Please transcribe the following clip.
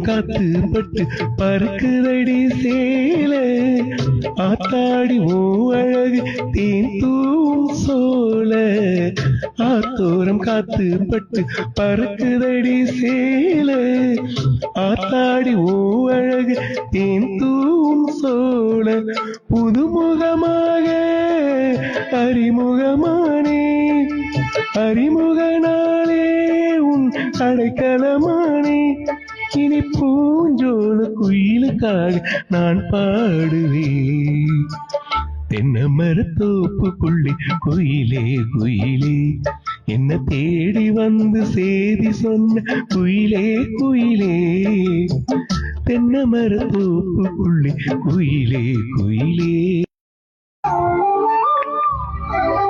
காத்து பட்டு பறக்குதடி சேல ஆத்தாடி ஓ அழகு தேன் தூவும் சோல ஆத்தோரம் காத்து பட்டு பறக்குதடி சேல ஆத்தாடி ஓ அழகு தேன் தூவும் சோல புதுமுகமாக அறிமுகமானே அறிமுகனாலே உன் அடைக்கலமானே இனி பூஞ்சோல குயிலுக்காக நான் பாடுவேன் தென்னை மரத்தோப்புக்குள்ளே குயிலே குயிலே என்ன தேடி வந்து சேதி சொன்ன குயிலே குயிலே தென்னை மரத்தோப்புக்குள்ளே குயிலே குயிலே